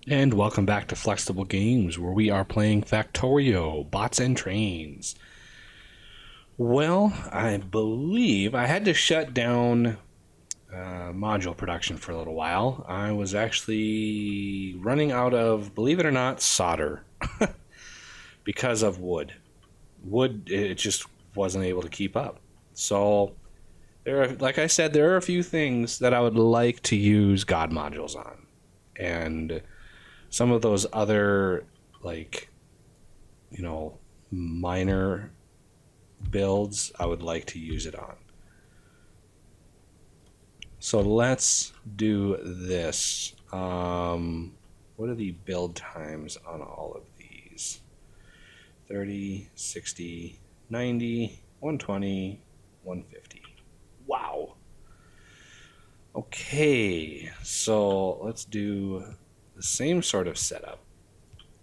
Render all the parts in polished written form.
And welcome back to Flexible Games, where we are playing Factorio, Bots and Trains. Well, I believe I had to shut down module production for a little while. I was actually running out of, believe it or not, solder because of wood. Wood, it just wasn't able to keep up. So, like I said, there are a few things that I would like to use God modules on. And some of those other, like, minor builds, I would like to use it on. So let's do this. What are the build times on all of these? 30, 60, 90, 120, 150. Wow. Okay, so let's do the same sort of setup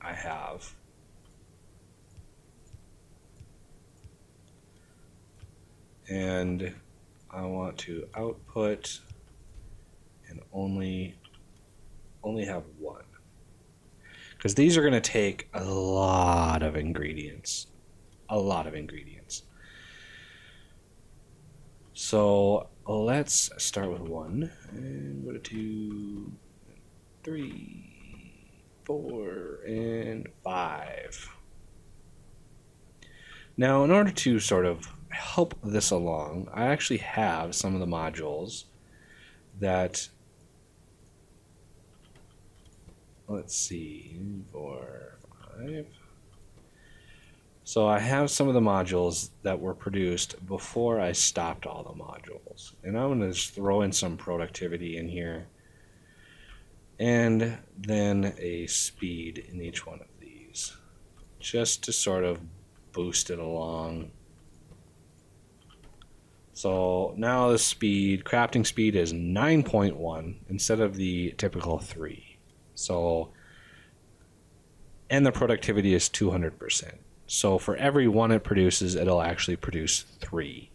I have. And I want to output and only have one. Because these are going to take a lot of ingredients. A lot of ingredients. So let's start with one. And go to 2, 3, 4, and 5. Now, in order to sort of help this along, I actually have some of the modules that, let's see, 4, 5. So I have some of the modules that were produced before I stopped all the modules. And I'm going to just throw in some productivity in here. And then a speed in each one of these. Just to sort of boost it along. So now the speed, crafting speed is 9.1 instead of the typical 3. So, and the productivity is 200%. So for every one it produces, it'll actually produce 3.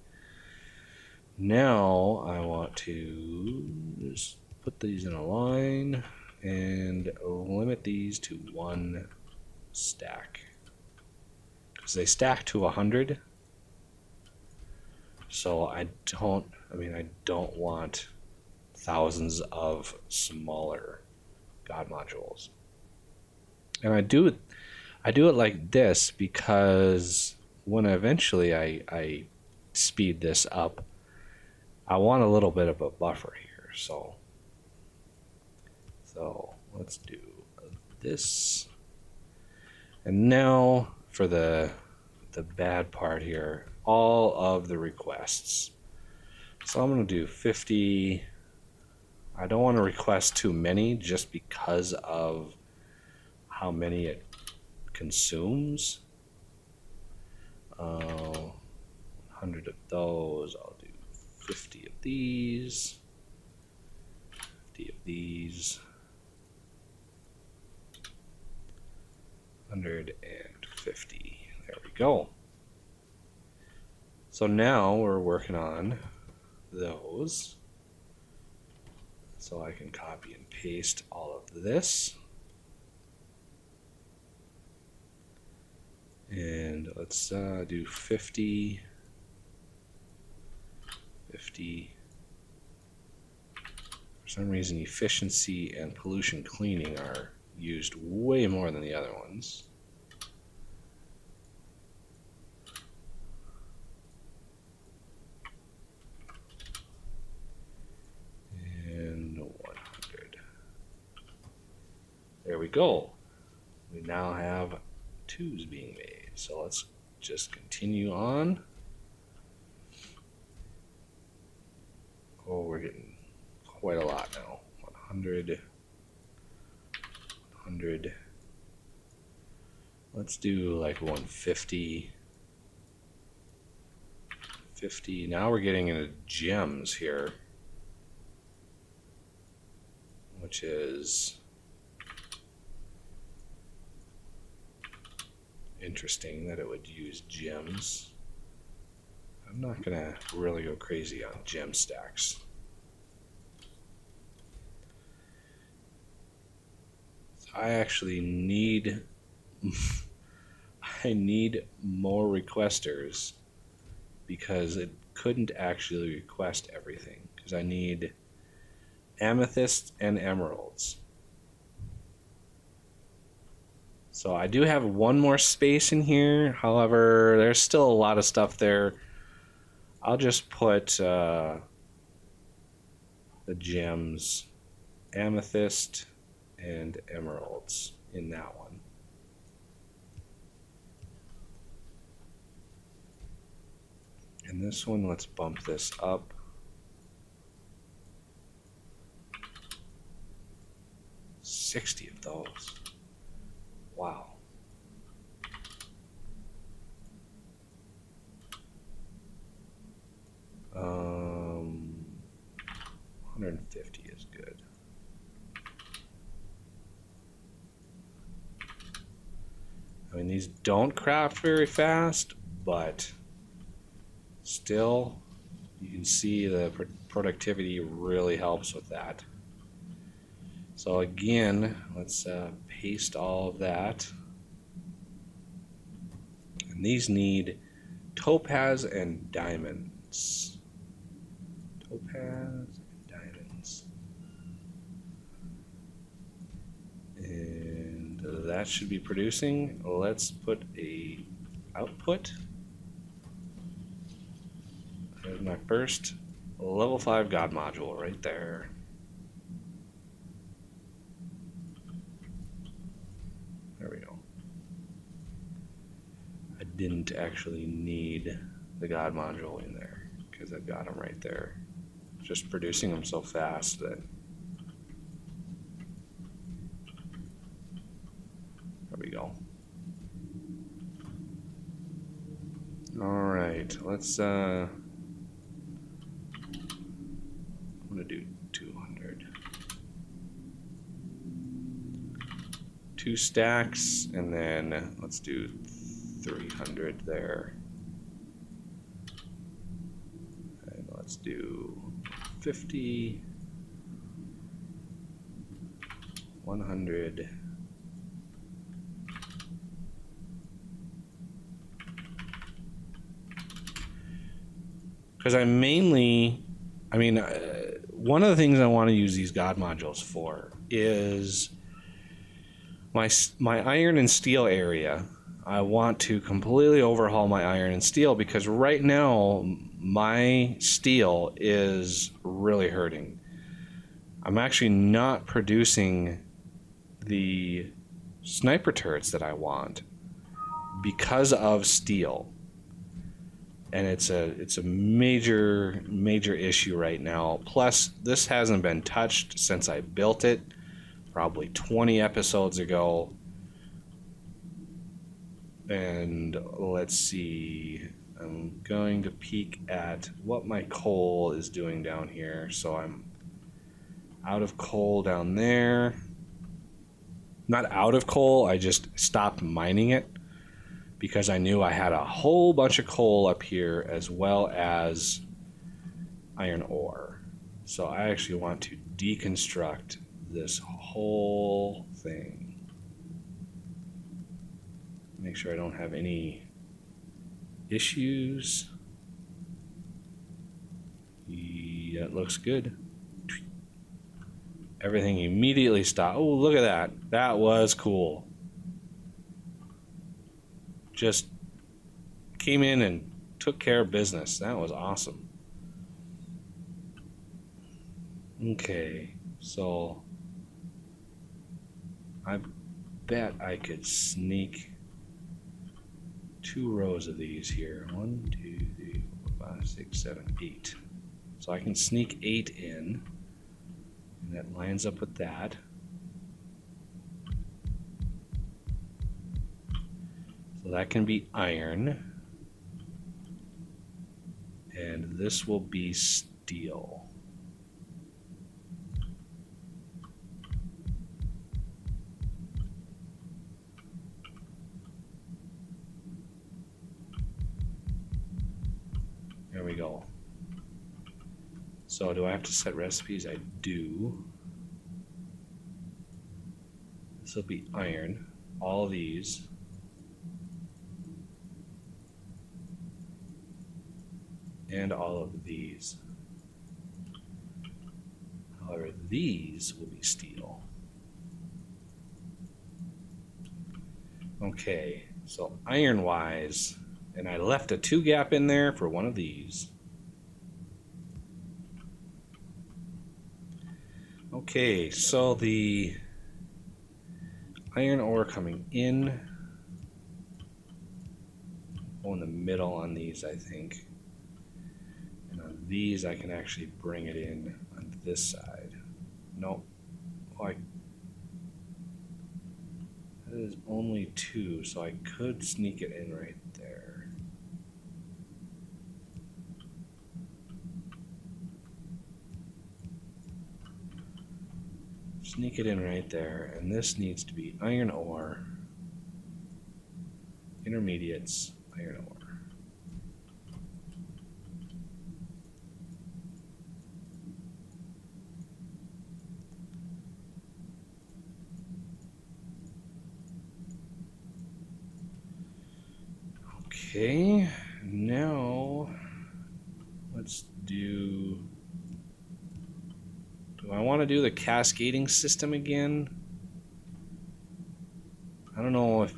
Now I want to just put these in a line and limit these to 1 stack. Because they stack to 100. So I don't want thousands of smaller God modules. And I do it like this because when eventually I speed this up, I want a little bit of a buffer here. So let's do this. And now for the bad part here, all of the requests. So I'm going to do 50. I don't want to request too many just because of how many it consumes. 100 of those. I'll do 50 of these. 50 of these. 150. There we go. So now we're working on those. So I can copy and paste all of this. And let's do 50. 50. For some reason, efficiency and pollution cleaning are used way more than the other ones. And 100. There we go. We now have 2s being made. So let's just continue on. Oh, we're getting quite a lot now. 100. 100. Let's do like 150. 50. Now we're getting into gems here, which is interesting that it would use gems. I'm not gonna really go crazy on gem stacks. I actually need I need more requesters because it couldn't actually request everything because I need amethysts and emeralds. So I do have one more space in here. However, there's still a lot of stuff there. I'll just put the gems, amethyst and emeralds in that one. And this one, let's bump this up. $60 of those. Wow. Um, 150 is good. I mean, these don't craft very fast, but still, you can see the productivity really helps with that. So again, let's paste all of that. And these need topaz and diamonds. Topaz and diamonds. And that should be producing. Let's put a output. There's my first level 5 god module right there. There we go. I didn't actually need the god module in there because I've got them right there. Just producing them so fast that. There we go. All right, let's I'm gonna do 200. 2 stacks, and then let's do 300 there. And let's do 50, 100. Because I mainly, one of the things I want to use these god modules for is my iron and steel area. I want to completely overhaul my iron and steel because right now my steel is really hurting. I'm actually not producing the sniper turrets that I want because of steel. And it's a major issue right now. Plus, this hasn't been touched since I built it, probably 20 episodes ago. And let's see, I'm going to peek at what my coal is doing down here. So I'm out of coal down there. Not out of coal, I just stopped mining it because I knew I had a whole bunch of coal up here as well as iron ore. So I actually want to deconstruct this whole thing. Make sure I don't have any issues. Yeah, it looks good. Everything immediately stopped. Oh, look at that. That was cool. Just came in and took care of business. That was awesome. Okay, so I bet I could sneak 2 rows of these here. 1, 2, 3, 4, 5, 6, 7, 8. So I can sneak 8 in, and that lines up with that. So that can be iron, and this will be steel. There we go. So do I have to set recipes? I do. This will be iron. All of these. And all of these. However, these will be steel. Okay, so iron-wise, and I left a 2 gap in there for one of these. Okay, so the iron ore coming in. Oh, in the middle on these, I think. And on these, I can actually bring it in on this side. No. Oh, that is only 2, so I could sneak it in right there. Sneak it in right there, and this needs to be iron ore, intermediates, iron ore. Okay, now let's do I want to do the cascading system again? I don't know if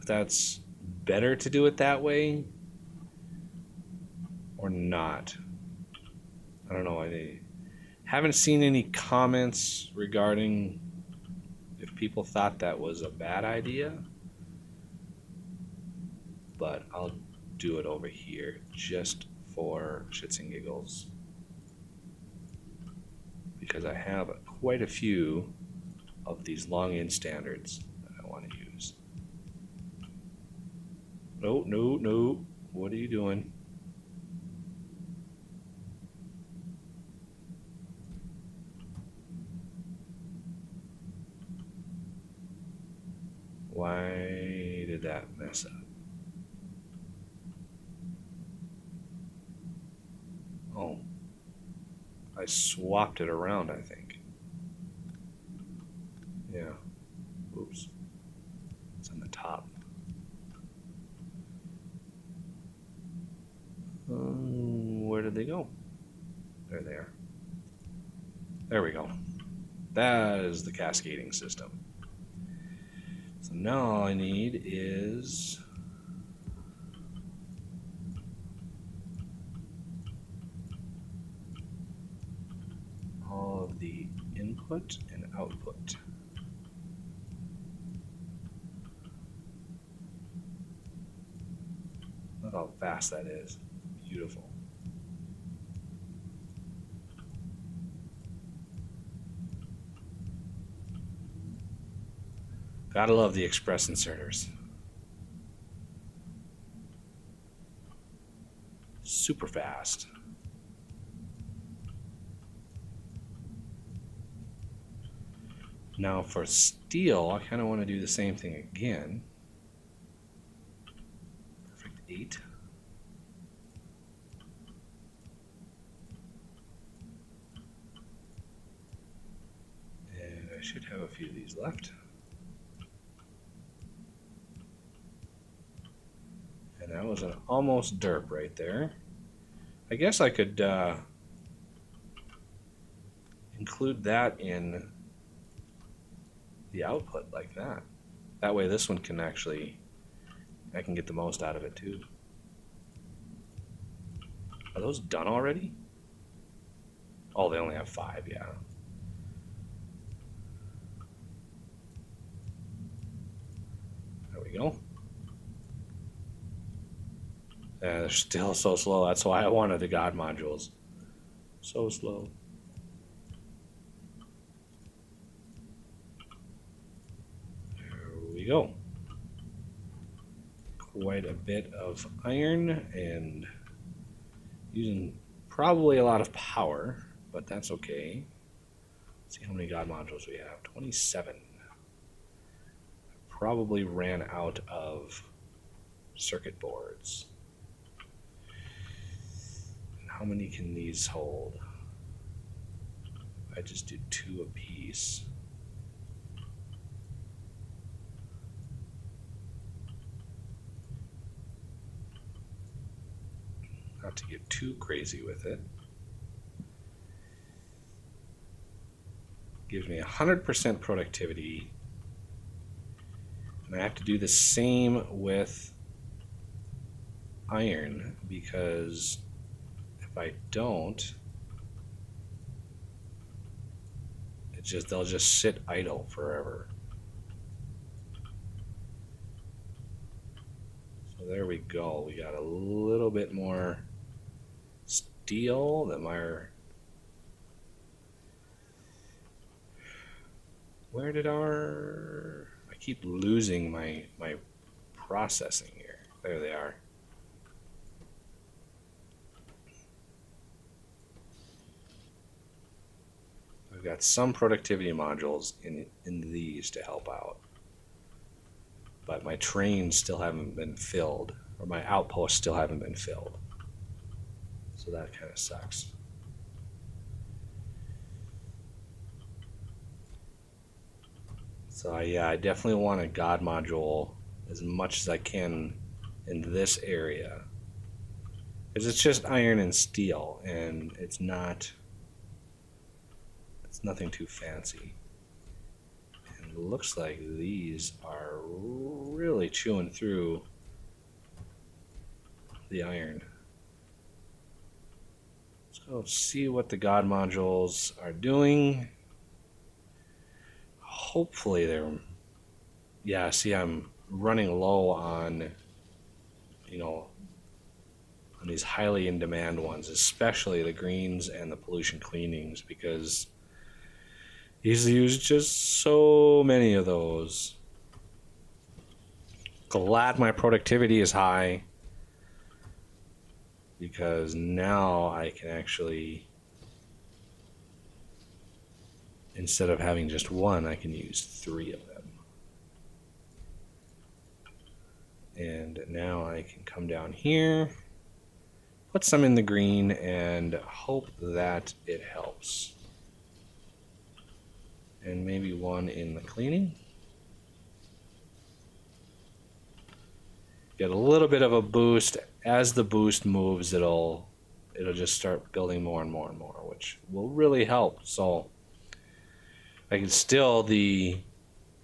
that's better to do it that way or not. I don't know. I haven't seen any comments regarding if people thought that was a bad idea, but I'll do it over here just for shits and giggles, because I have quite a few of these long end standards that I want to use. No, no, no. What are you doing? Why did that mess up? Oh, I swapped it around, I think. Yeah. Oops. It's on the top. Where did they go? There they are. There we go. That is the cascading system. So now all I need is all of the input and output. Look how fast that is. Beautiful. Gotta love the express inserters. Super fast. Now for steel, I kind of want to do the same thing again. Perfect 8. And I should have a few of these left. And that was an almost derp right there. I guess I could include that in the output like that. That way this one can actually, I can get the most out of it too. Are those done already? Oh, they only have 5, yeah. There we go. They're still so slow. That's why I wanted the God modules. So slow. There we go. Quite a bit of iron and using probably a lot of power, but that's okay. Let's see how many God modules we have. 27. Probably ran out of circuit boards. How many can these hold? I just do 2 apiece. not to get too crazy with it. Gives me 100% productivity. And I have to do the same with iron, because if I don't, they'll just sit idle forever. So there we go. We got a little bit more steel than my... Where did our... I keep losing my processing here. There they are. I've got some productivity modules in these to help out. But my trains still haven't been filled, or my outposts still haven't been filled. So that kind of sucks. So yeah, I definitely want a God module as much as I can in this area. Because it's just iron and steel, and it's nothing too fancy. And it looks like these are really chewing through the iron. So let's see what the God modules are doing. Hopefully they're... Yeah, see, I'm running low on, on these highly in demand ones, especially the greens and the pollution cleanings, because he's used just so many of those. Glad my productivity is high, because now I can actually, instead of having just one, I can use 3 of them. And now I can come down here, put some in the green, and hope that it helps. And maybe 1 in the cleaning. Get a little bit of a boost. As the boost moves, it'll just start building more and more and more, which will really help. So I can still, the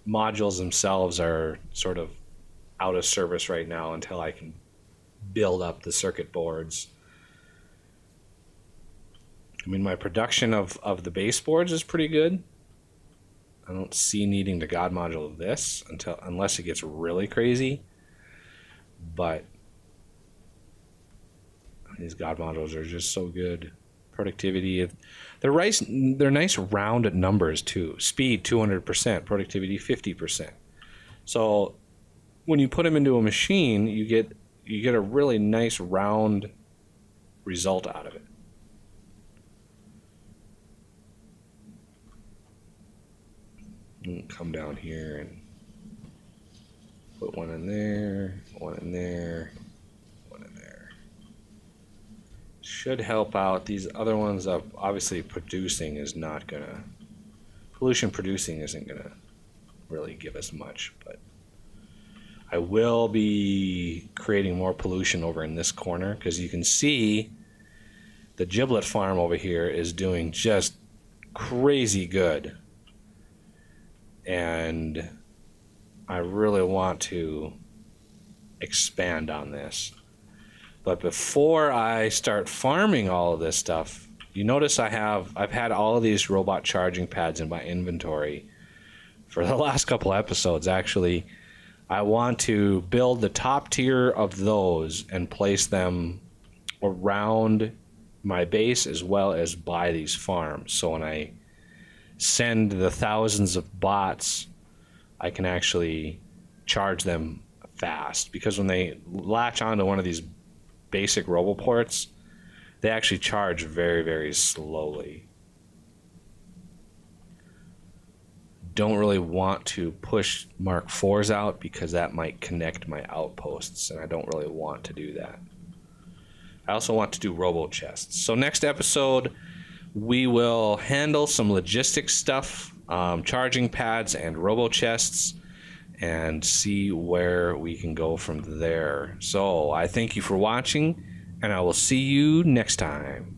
modules themselves are sort of out of service right now until I can build up the circuit boards. I mean, my production of the baseboards is pretty good. I don't see needing the God module of this unless it gets really crazy. But these God modules are just so good. Productivity, they're nice rounded numbers too. Speed 200%, productivity 50%. So when you put them into a machine, you get a really nice round result out of it. Come down here and put 1 in there, 1 in there, 1 in there. Should help out. These other ones, obviously pollution producing isn't gonna really give us much, but I will be creating more pollution over in this corner, because you can see the giblet farm over here is doing just crazy good. And I really want to expand on this. But before I start farming all of this stuff, you notice I've had all of these robot charging pads in my inventory for the last couple episodes. Actually, I want to build the top tier of those and place them around my base as well as by these farms. So when I send the thousands of bots, I can actually charge them fast, because when they latch onto one of these basic roboports, they actually charge very, very slowly. Don't really want to push Mark IVs out, because that might connect my outposts, and I don't really want to do that. I also want to do robo chests. So next episode, we will handle some logistics stuff, charging pads and robo chests, and see where we can go from there. So I thank you for watching, and I will see you next time.